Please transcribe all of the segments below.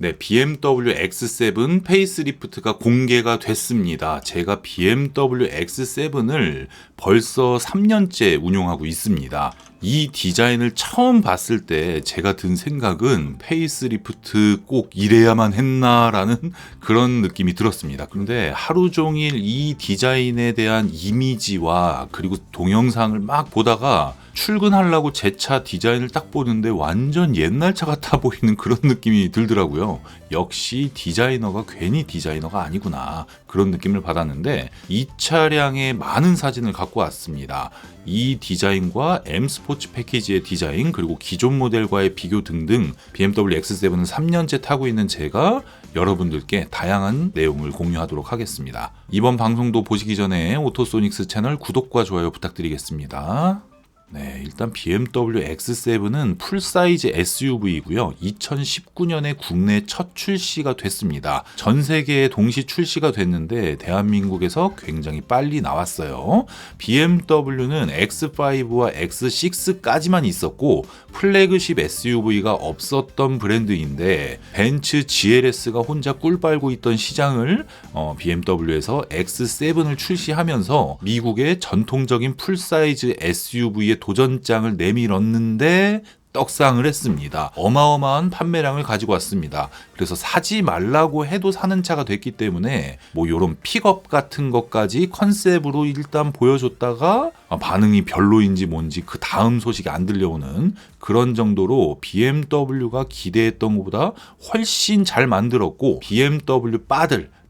네, BMW X7 페이스리프트가 공개가 됐습니다. 제가 BMW X7을 벌써 3년째 운용하고 있습니다. 이 디자인을 처음 봤을 때 제가 든 생각은 페이스리프트 꼭 이래야만 했나라는 그런 느낌이 들었습니다. 그런데 하루 종일 이 디자인에 대한 이미지와 그리고 동영상을 막 보다가 출근하려고 제 차 디자인을 딱 보는데 완전 옛날 차 같아 보이는 그런 느낌이 들더라고요. 역시 디자이너가 괜히 디자이너가 아니구나, 그런 느낌을 받았는데, 이 차량의 많은 사진을 갖고 왔습니다. 이 디자인과 M 스포츠 패키지의 디자인, 그리고 기존 모델과의 비교 등등 BMW X7은 3년째 타고 있는 제가 여러분들께 다양한 내용을 공유하도록 하겠습니다. 이번 방송도 보시기 전에 오토소닉스 채널 구독과 좋아요 부탁드리겠습니다. 네, 일단 BMW X7은 풀사이즈 SUV이고요. 2019년에 국내 첫 출시가 됐습니다. 전 세계에 동시 출시가 됐는데 대한민국에서 굉장히 빨리 나왔어요. BMW는 X5와 X6까지만 있었고 플래그십 SUV가 없었던 브랜드인데, 벤츠 GLS가 혼자 꿀 빨고 있던 시장을 BMW에서 X7을 출시하면서 미국의 전통적인 풀사이즈 SUV의 도전장을 내밀었는데 떡상을 했습니다. 어마어마한 판매량을 가지고 왔습니다. 그래서 사지 말라고 해도 사는 차가 됐기 때문에 뭐 이런 픽업 같은 것까지 컨셉으로 일단 보여줬다가 반응이 별로인지 뭔지 그 다음 소식이 안 들려오는 그런 정도로 BMW가 기대했던 것보다 훨씬 잘 만들었고, BMW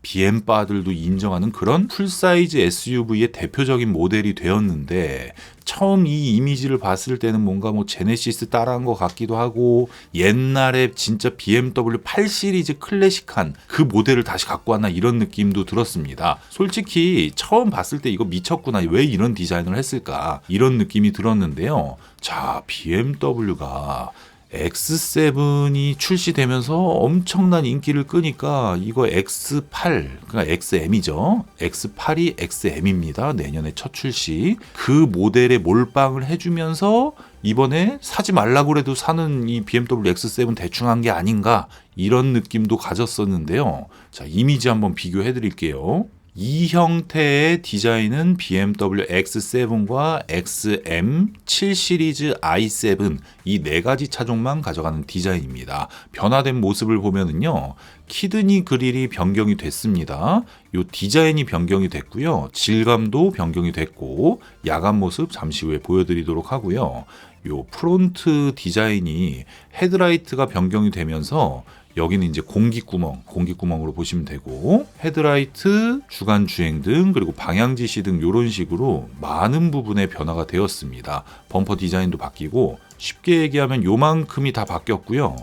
BM바들도 인정하는 그런 풀사이즈 SUV의 대표적인 모델이 되었는데, 처음 이 이미지를 봤을 때는 뭔가 뭐 제네시스 따라한 것 같기도 하고, 옛날에 진짜 BMW 8 시리즈 클래식한 그 모델을 다시 갖고 왔나 이런 느낌도 들었습니다. 솔직히 처음 봤을 때 이거 미쳤구나, 왜 이런 디자인을 했을까, 이런 느낌이 들었는데요. 자, BMW가 X7이 출시되면서 엄청난 인기를 끄니까 이거 X8, 그러니까 XM이죠. X8이 XM입니다. 내년에 첫 출시. 그 모델에 몰빵을 해주면서 이번에 사지 말라고 해도 사는 이 BMW X7 대충 한 게 아닌가, 이런 느낌도 가졌었는데요. 자, 이미지 한번 비교해 드릴게요. 이 형태의 디자인은 BMW X7과 XM, 7 시리즈 i7 이 네 가지 차종만 가져가는 디자인입니다. 변화된 모습을 보면은요, 키드니 그릴이 변경이 됐습니다. 요 디자인이 변경이 됐고요. 질감도 변경이 됐고, 야간 모습 잠시 후에 보여드리도록 하고요. 요 프론트 디자인이 헤드라이트가 변경이 되면서 여기는 이제 공기구멍으로 보시면 되고, 헤드라이트, 주간 주행등, 그리고 방향지시 등 이런 식으로 많은 부분에 변화가 되었습니다. 범퍼 디자인도 바뀌고, 쉽게 얘기하면 요만큼이 다 바뀌었고요.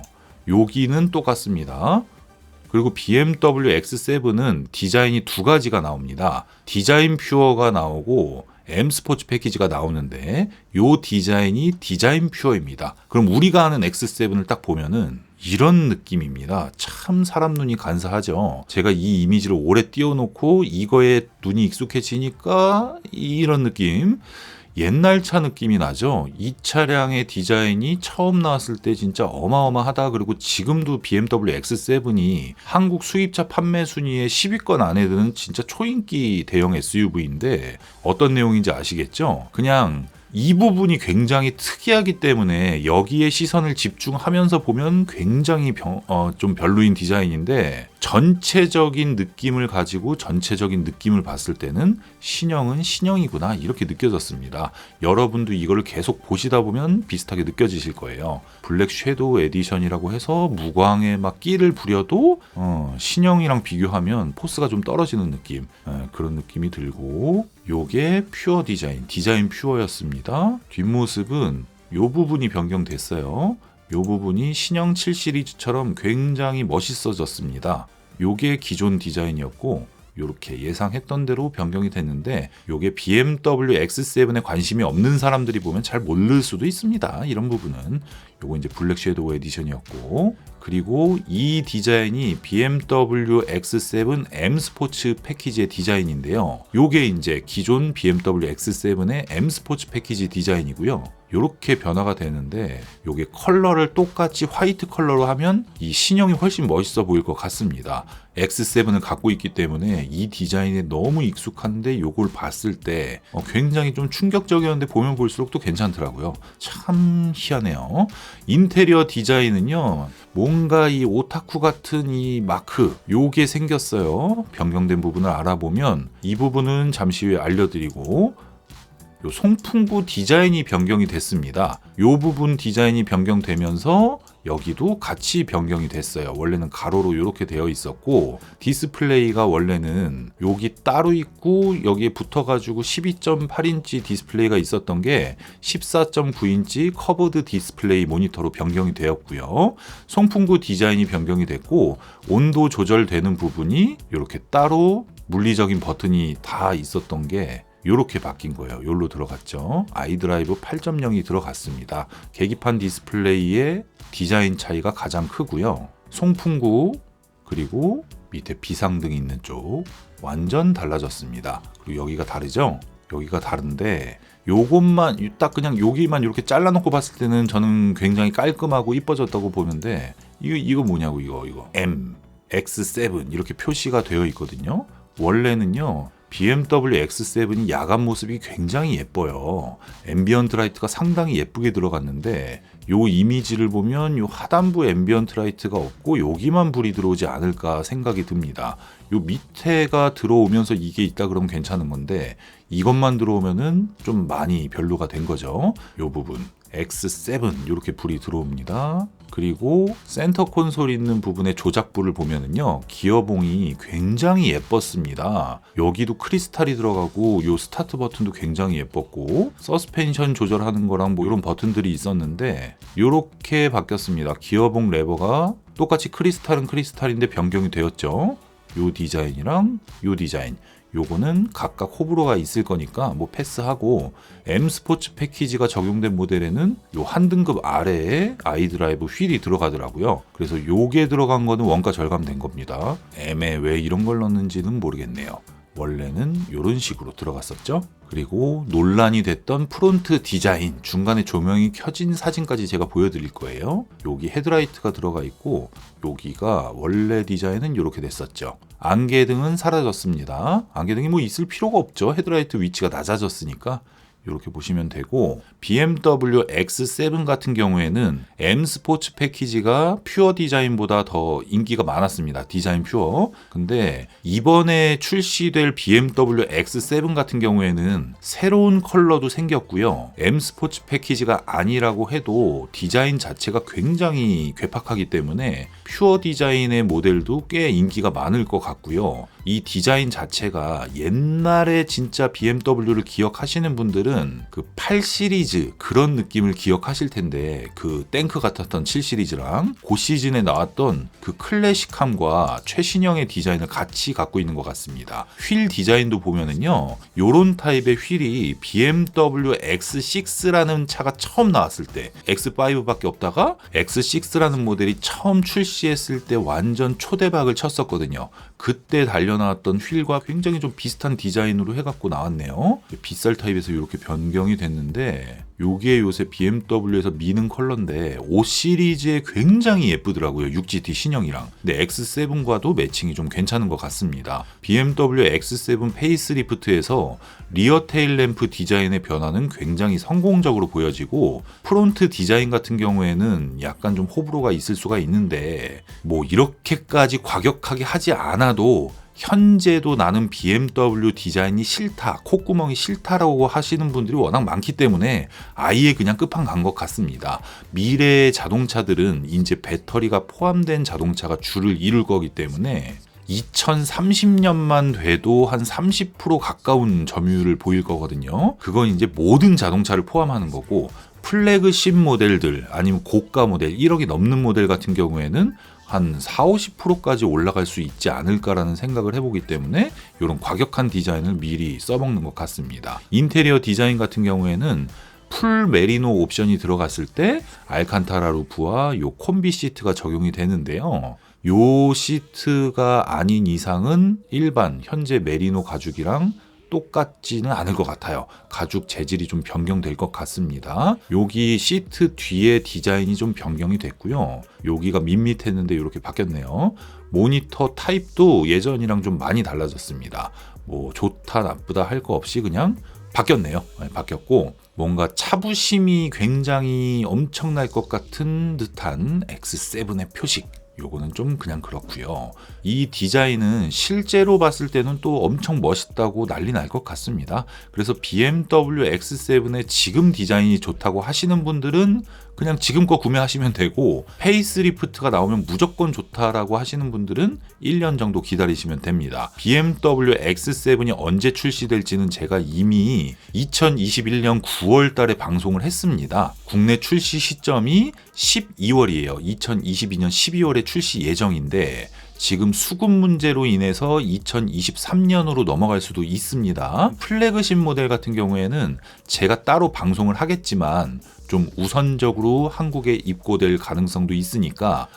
여기는 똑같습니다. 그리고 BMW X7은 디자인이 두 가지가 나옵니다. 디자인 퓨어가 나오고 M 스포츠 패키지가 나오는데, 요 디자인이 디자인 퓨어입니다. 그럼 우리가 아는 X7을 딱 보면은 이런 느낌입니다. 참 사람 눈이 간사하죠. 제가 이 이미지를 오래 띄워놓고 이거에 눈이 익숙해지니까 이런 느낌, 옛날 차 느낌이 나죠. 이 차량의 디자인이 처음 나왔을 때 진짜 어마어마하다. 그리고 지금도 BMW X7이 한국 수입차 판매 순위에 10위권 안에 드는 진짜 초인기 대형 SUV인데, 어떤 내용인지 아시겠죠? 그냥 이 부분이 굉장히 특이하기 때문에 여기에 시선을 집중하면서 보면 굉장히 좀 별로인 디자인인데, 전체적인 느낌을 가지고 전체적인 느낌을 봤을 때는 신형은 신형이구나, 이렇게 느껴졌습니다. 여러분도 이걸 계속 보시다 보면 비슷하게 느껴지실 거예요. 블랙 섀도우 에디션이라고 해서 무광에 막 끼를 부려도 신형이랑 비교하면 포스가 좀 떨어지는 느낌, 그런 느낌이 들고, 요게 퓨어 디자인 퓨어였습니다. 뒷모습은 요 부분이 변경됐어요. 요 부분이 신형 7 시리즈처럼 굉장히 멋있어졌습니다. 요게 기존 디자인이었고, 요렇게 예상했던 대로 변경이 됐는데, 요게 BMW X7에 관심이 없는 사람들이 보면 잘 모를 수도 있습니다. 이런 부분은. 요거 이제 블랙 섀도우 에디션이었고, 그리고 이 디자인이 BMW X7 M 스포츠 패키지의 디자인인데요. 요게 이제 기존 BMW X7의 M 스포츠 패키지 디자인이고요. 요렇게 변화가 되는데 요게 컬러를 똑같이 화이트 컬러로 하면 이 신형이 훨씬 멋있어 보일 것 같습니다. X7을 갖고 있기 때문에 이 디자인에 너무 익숙한데 요걸 봤을 때 굉장히 좀 충격적이었는데 보면 볼수록 또 괜찮더라고요. 참 희한해요. 인테리어 디자인은요, 뭔가 이 오타쿠 같은 이 마크 요게 생겼어요. 변경된 부분을 알아보면 이 부분은 잠시 후에 알려드리고, 요 송풍구 디자인이 변경이 됐습니다. 요 부분 디자인이 변경되면서 여기도 같이 변경이 됐어요. 원래는 가로로 이렇게 되어 있었고, 디스플레이가 원래는 여기 따로 있고 여기에 붙어가지고 12.8인치 디스플레이가 있었던 게 14.9인치 커브드 디스플레이 모니터로 변경이 되었고요. 송풍구 디자인이 변경이 됐고, 온도 조절되는 부분이 이렇게 따로 물리적인 버튼이 다 있었던 게 요렇게 바뀐 거예요. 요로 들어갔죠. 아이드라이브 8.0이 들어갔습니다. 계기판 디스플레이의 디자인 차이가 가장 크고요. 송풍구 그리고 밑에 비상등이 있는 쪽 완전 달라졌습니다. 그리고 여기가 다르죠? 여기가 다른데 요것만 딱 그냥 여기만 이렇게 잘라놓고 봤을 때는 저는 굉장히 깔끔하고 이뻐졌다고 보는데 이거 뭐냐고 이거 M, X7 이렇게 표시가 되어 있거든요. 원래는요 BMW X7이 야간 모습이 굉장히 예뻐요. 앰비언트 라이트가 상당히 예쁘게 들어갔는데 요 이미지를 보면 요 하단부 앰비언트 라이트가 없고 여기만 불이 들어오지 않을까 생각이 듭니다. 요 밑에가 들어오면서 이게 있다 그러면 괜찮은 건데 이것만 들어오면은 좀 많이 별로가 된 거죠. 요 부분 X7 이렇게 불이 들어옵니다. 그리고 센터 콘솔 있는 부분의 조작부를 보면은요 기어봉이 굉장히 예뻤습니다. 여기도 크리스탈이 들어가고 요 스타트 버튼도 굉장히 예뻤고 서스펜션 조절하는 거랑 뭐 이런 버튼들이 있었는데 요렇게 바뀌었습니다. 기어봉 레버가 똑같이 크리스탈은 크리스탈인데 변경이 되었죠. 요 디자인이랑 요 디자인 요거는 각각 호불호가 있을 거니까 뭐 패스하고, M 스포츠 패키지가 적용된 모델에는 요 한 등급 아래에 아이드라이브 휠이 들어가더라고요. 그래서 요게 들어간 거는 원가 절감된 겁니다. M에 왜 이런 걸 넣는지는 모르겠네요. 원래는 이런 식으로 들어갔었죠. 그리고 논란이 됐던 프론트 디자인, 중간에 조명이 켜진 사진까지 제가 보여드릴 거예요. 여기 헤드라이트가 들어가 있고 여기가 원래 디자인은 이렇게 됐었죠. 안개등은 사라졌습니다. 안개등이 뭐 있을 필요가 없죠. 헤드라이트 위치가 낮아졌으니까. 이렇게 보시면 되고, BMW X7 같은 경우에는 M 스포츠 패키지가 퓨어 디자인보다 더 인기가 많았습니다. 디자인 퓨어. 근데 이번에 출시될 BMW X7 같은 경우에는 새로운 컬러도 생겼고요. M 스포츠 패키지가 아니라고 해도 디자인 자체가 굉장히 괴팍하기 때문에 퓨어 디자인의 모델도 꽤 인기가 많을 것 같고요. 이 디자인 자체가 옛날에 진짜 BMW를 기억하시는 분들은 그 8 시리즈 그런 느낌을 기억하실 텐데, 그 탱크 같았던 7 시리즈랑 그 시즌에 나왔던 그 클래식함과 최신형의 디자인을 같이 갖고 있는 것 같습니다. 휠 디자인도 보면은요, 요런 타입의 휠이 BMW X6라는 차가 처음 나왔을 때, X5밖에 없다가 X6라는 모델이 처음 출시했을 때 완전 초대박을 쳤었거든요. 그때 달려나왔던 휠과 굉장히 좀 비슷한 디자인으로 해갖고 나왔네요. 비쌀 타입에서 이렇게 변경이 됐는데, 요게 요새 BMW에서 미는 컬러인데 5 시리즈에 굉장히 예쁘더라고요. 6GT 신형이랑. 근데 X7과도 매칭이 좀 괜찮은 것 같습니다. BMW X7 페이스리프트에서 리어 테일 램프 디자인의 변화는 굉장히 성공적으로 보여지고, 프론트 디자인 같은 경우에는 약간 좀 호불호가 있을 수가 있는데, 뭐 이렇게까지 과격하게 하지 않아도 현재도 나는 BMW 디자인이 싫다, 콧구멍이 싫다라고 하시는 분들이 워낙 많기 때문에 아예 그냥 끝판 간 것 같습니다. 미래의 자동차들은 이제 배터리가 포함된 자동차가 주를 이룰 거기 때문에 2030년만 돼도 한 30% 가까운 점유율을 보일 거거든요. 그건 이제 모든 자동차를 포함하는 거고, 플래그십 모델들 아니면 고가 모델 1억이 넘는 모델 같은 경우에는 한 40-50%까지 올라갈 수 있지 않을까라는 생각을 해보기 때문에 이런 과격한 디자인을 미리 써먹는 것 같습니다. 인테리어 디자인 같은 경우에는 풀 메리노 옵션이 들어갔을 때 알칸타라 루프와 요 콤비 시트가 적용이 되는데요. 요 시트가 아닌 이상은 일반 현재 메리노 가죽이랑 똑같지는 않을 것 같아요. 가죽 재질이 좀 변경될 것 같습니다. 여기 시트 뒤에 디자인이 좀 변경이 됐고요. 여기가 밋밋했는데 이렇게 바뀌었네요. 모니터 타입도 예전이랑 좀 많이 달라졌습니다. 뭐 좋다 나쁘다 할 거 없이 그냥 바뀌었네요. 바뀌었고 뭔가 차부심이 굉장히 엄청날 것 같은 듯한 X7의 표식, 요거는 좀 그냥 그렇고요. 이 디자인은 실제로 봤을 때는 또 엄청 멋있다고 난리 날 것 같습니다. 그래서 BMW X7의 지금 디자인이 좋다고 하시는 분들은 그냥 지금 거 구매하시면 되고, 페이스리프트가 나오면 무조건 좋다라고 하시는 분들은 1년 정도 기다리시면 됩니다. BMW X7이 언제 출시될지는 제가 이미 2021년 9월 달에 방송을 했습니다. 국내 출시 시점이 12월이에요. 2022년 12월에 출시 예정인데 지금 수급 문제로 인해서 2023년으로 넘어갈 수도 있습니다. 플래그십 모델 같은 경우에는 제가 따로 방송을 하겠지만 좀 우선적으로 한국에 입고될 가능성도 있으니까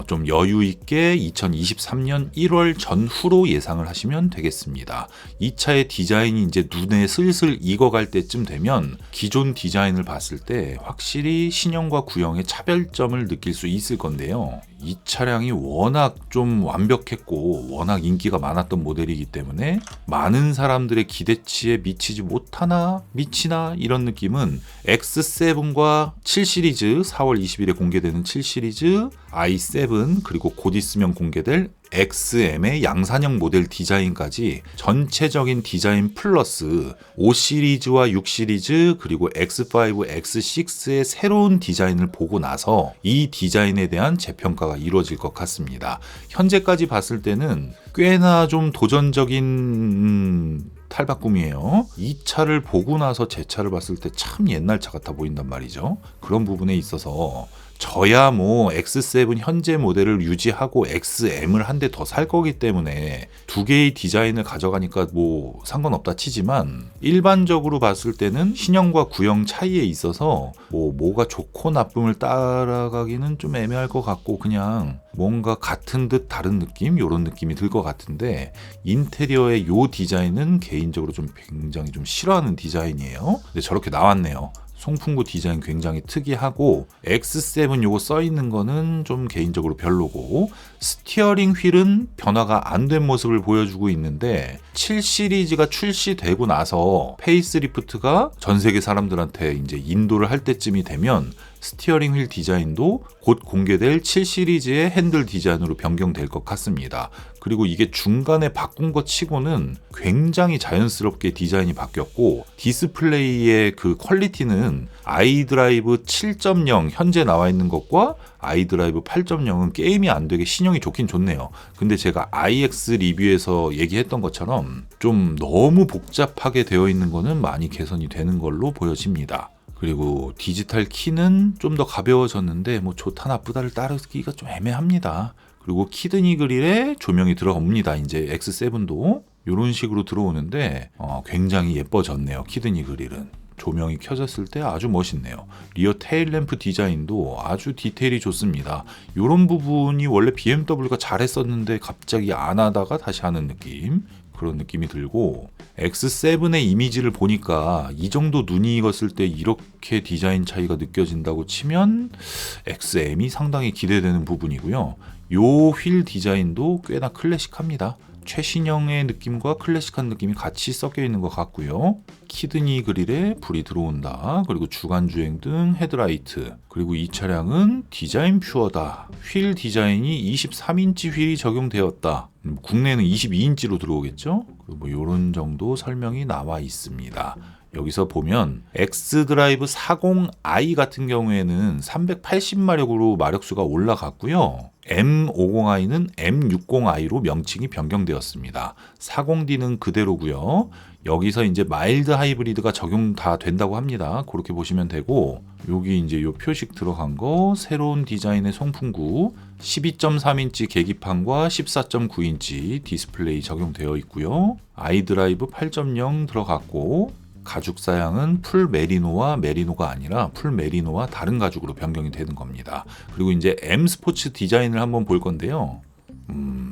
좀 여유 있게 2023년 1월 전후로 예상을 하시면 되겠습니다. 이 차의 디자인이 이제 눈에 슬슬 익어갈 때쯤 되면 기존 디자인을 봤을 때 확실히 신형과 구형의 차별점을 느낄 수 있을 건데요. 이 차량이 워낙 좀 완벽했고 워낙 인기가 많았던 모델이기 때문에 많은 사람들의 기대치에 미치지 못하나 미치나 이런 느낌은 X7과 7 시리즈 4월 20일에 공개되는 7 시리즈 i7 그리고 곧 있으면 공개될 XM의 양산형 모델 디자인까지 전체적인 디자인 플러스 5 시리즈와 6 시리즈 그리고 X5, X6의 새로운 디자인을 보고 나서 이 디자인에 대한 재평가가 이루어질 것 같습니다. 현재까지 봤을 때는 꽤나 좀 도전적인 탈바꿈이에요. 이 차를 보고 나서 제 차를 봤을 때 참 옛날 차 같아 보인단 말이죠. 그런 부분에 있어서 저야 뭐 X7 현재 모델을 유지하고 XM을 한 대 더 살 거기 때문에 두 개의 디자인을 가져가니까 뭐 상관없다 치지만 일반적으로 봤을 때는 신형과 구형 차이에 있어서 뭐가 좋고 나쁨을 따라가기는 좀 애매할 것 같고 그냥 뭔가 같은 듯 다른 느낌? 이런 느낌이 들 것 같은데 인테리어의 요 디자인은 개인적으로 좀 굉장히 좀 싫어하는 디자인이에요. 근데 저렇게 나왔네요. 송풍구 디자인 굉장히 특이하고 X7 요거 써있는 거는 좀 개인적으로 별로고 스티어링 휠은 변화가 안 된 모습을 보여주고 있는데 7 시리즈가 출시되고 나서 페이스리프트가 전 세계 사람들한테 이제 인도를 할 때쯤이 되면 스티어링 휠 디자인도 곧 공개될 7 시리즈의 핸들 디자인으로 변경될 것 같습니다. 그리고 이게 중간에 바꾼 것 치고는 굉장히 자연스럽게 디자인이 바뀌었고 디스플레이의 그 퀄리티는 아이드라이브 7.0 현재 나와 있는 것과 아이드라이브 8.0은 게임이 안 되게 신형이 좋긴 좋네요. 근데 제가 iX 리뷰에서 얘기했던 것처럼 좀 너무 복잡하게 되어 있는 거는 많이 개선이 되는 걸로 보여집니다. 그리고 디지털 키는 좀 더 가벼워졌는데 뭐 좋다 나쁘다를 따르기가 좀 애매합니다. 그리고 키드니 그릴에 조명이 들어옵니다. 이제 X7도 이런 식으로 들어오는데 굉장히 예뻐졌네요. 키드니 그릴은 조명이 켜졌을 때 아주 멋있네요. 리어 테일 램프 디자인도 아주 디테일이 좋습니다. 이런 부분이 원래 BMW가 잘했었는데 갑자기 안 하다가 다시 하는 느낌, 그런 느낌이 들고 X7의 이미지를 보니까 이 정도 눈이 익었을 때 이렇게 디자인 차이가 느껴진다고 치면 XM이 상당히 기대되는 부분이고요. 요 휠 디자인도 꽤나 클래식합니다. 최신형의 느낌과 클래식한 느낌이 같이 섞여 있는 것 같고요. 키드니 그릴에 불이 들어온다. 그리고 주간 주행등, 헤드라이트. 그리고 이 차량은 디자인 퓨어다. 휠 디자인이 23인치 휠이 적용되었다. 국내는 22인치로 들어오겠죠? 뭐 이런 정도 설명이 나와 있습니다. 여기서 보면 X드라이브 40i 같은 경우에는 380마력으로 마력수가 올라갔고요. M50i는 M60i로 명칭이 변경되었습니다. 40D는 그대로고요. 여기서 이제 마일드 하이브리드가 적용 다 된다고 합니다. 그렇게 보시면 되고 여기 이제 요 표식 들어간 거 새로운 디자인의 송풍구 12.3인치 계기판과 14.9인치 디스플레이 적용되어 있고요. 아이드라이브 8.0 들어갔고 가죽 사양은 풀 메리노와 메리노가 아니라 풀 메리노와 다른 가죽으로 변경이 되는 겁니다. 그리고 이제 M 스포츠 디자인을 한번 볼 건데요.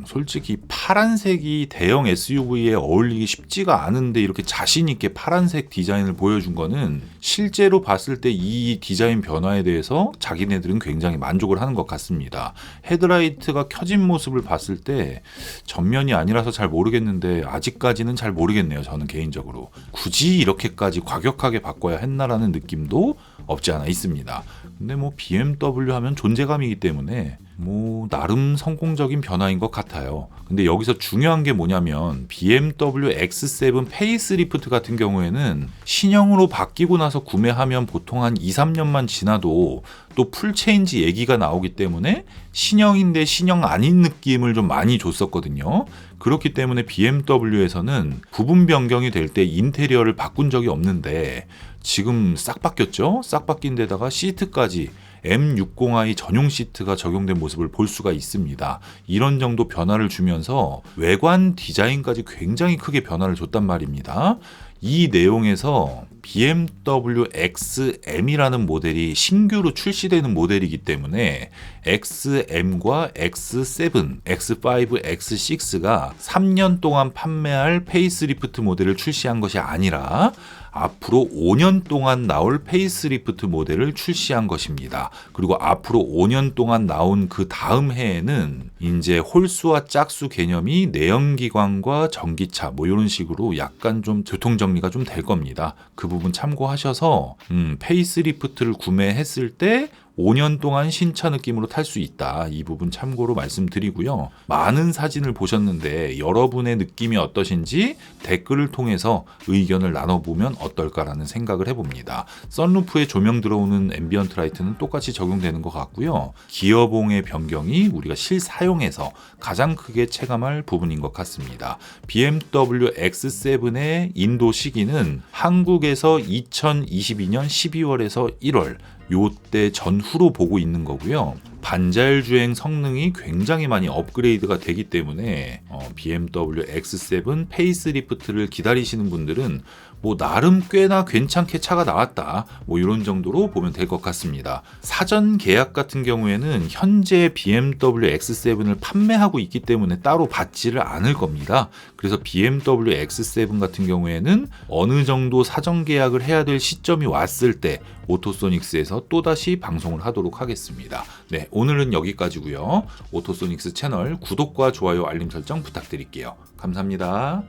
솔직히 파란색이 대형 SUV에 어울리기 쉽지가 않은데 이렇게 자신 있게 파란색 디자인을 보여준 거는 실제로 봤을 때 이 디자인 변화에 대해서 자기네들은 굉장히 만족을 하는 것 같습니다. 헤드라이트가 켜진 모습을 봤을 때 전면이 아니라서 잘 모르겠는데 아직까지는 잘 모르겠네요. 저는 개인적으로 굳이 이렇게까지 과격하게 바꿔야 했나라는 느낌도 없지 않아 있습니다. 근데 뭐 BMW 하면 존재감이기 때문에 뭐 나름 성공적인 변화인 것 같아요. 근데 여기서 중요한 게 뭐냐면 BMW X7 페이스리프트 같은 경우에는 신형으로 바뀌고 나서 구매하면 보통 한 2, 3년만 지나도 또 풀체인지 얘기가 나오기 때문에 신형인데 신형 아닌 느낌을 좀 많이 줬었거든요. 그렇기 때문에 BMW에서는 부분 변경이 될 때 인테리어를 바꾼 적이 없는데 지금 싹 바뀌었죠? 싹 바뀐 데다가 시트까지 M60i 전용 시트가 적용된 모습을 볼 수가 있습니다. 이런 정도 변화를 주면서 외관 디자인까지 굉장히 크게 변화를 줬단 말입니다. 이 내용에서 BMW XM이라는 모델이 신규로 출시되는 모델이기 때문에 XM과 X7, X5, X6가 3년 동안 판매할 페이스리프트 모델을 출시한 것이 아니라 앞으로 5년 동안 나올 페이스리프트 모델을 출시한 것입니다. 그리고 앞으로 5년 동안 나온 그 다음 해에는 이제 홀수와 짝수 개념이 내연기관과 전기차 뭐 이런 식으로 약간 좀 교통정리가 좀 될 겁니다. 그 부분 참고하셔서 페이스리프트를 구매했을 때 5년 동안 신차 느낌으로 탈 수 있다. 이 부분 참고로 말씀드리고요. 많은 사진을 보셨는데 여러분의 느낌이 어떠신지 댓글을 통해서 의견을 나눠보면 어떨까라는 생각을 해봅니다. 썬루프에 조명 들어오는 앰비언트 라이트는 똑같이 적용되는 것 같고요. 기어봉의 변경이 우리가 실사용에서 가장 크게 체감할 부분인 것 같습니다. BMW X7의 인도 시기는 한국에서 2022년 12월에서 1월 요때 전후로 보고 있는 거고요. 반자율 주행 성능이 굉장히 많이 업그레이드가 되기 때문에 BMW X7 페이스리프트를 기다리시는 분들은 뭐 나름 꽤나 괜찮게 차가 나왔다 뭐 이런 정도로 보면 될 것 같습니다. 사전 계약 같은 경우에는 현재 BMW X7을 판매하고 있기 때문에 따로 받지를 않을 겁니다. 그래서 BMW X7 같은 경우에는 어느 정도 사전 계약을 해야 될 시점이 왔을 때 오토소닉스에서 또다시 방송을 하도록 하겠습니다. 네, 오늘은 여기까지고요. 오토소닉스 채널 구독과 좋아요 알림 설정 부탁드릴게요. 감사합니다.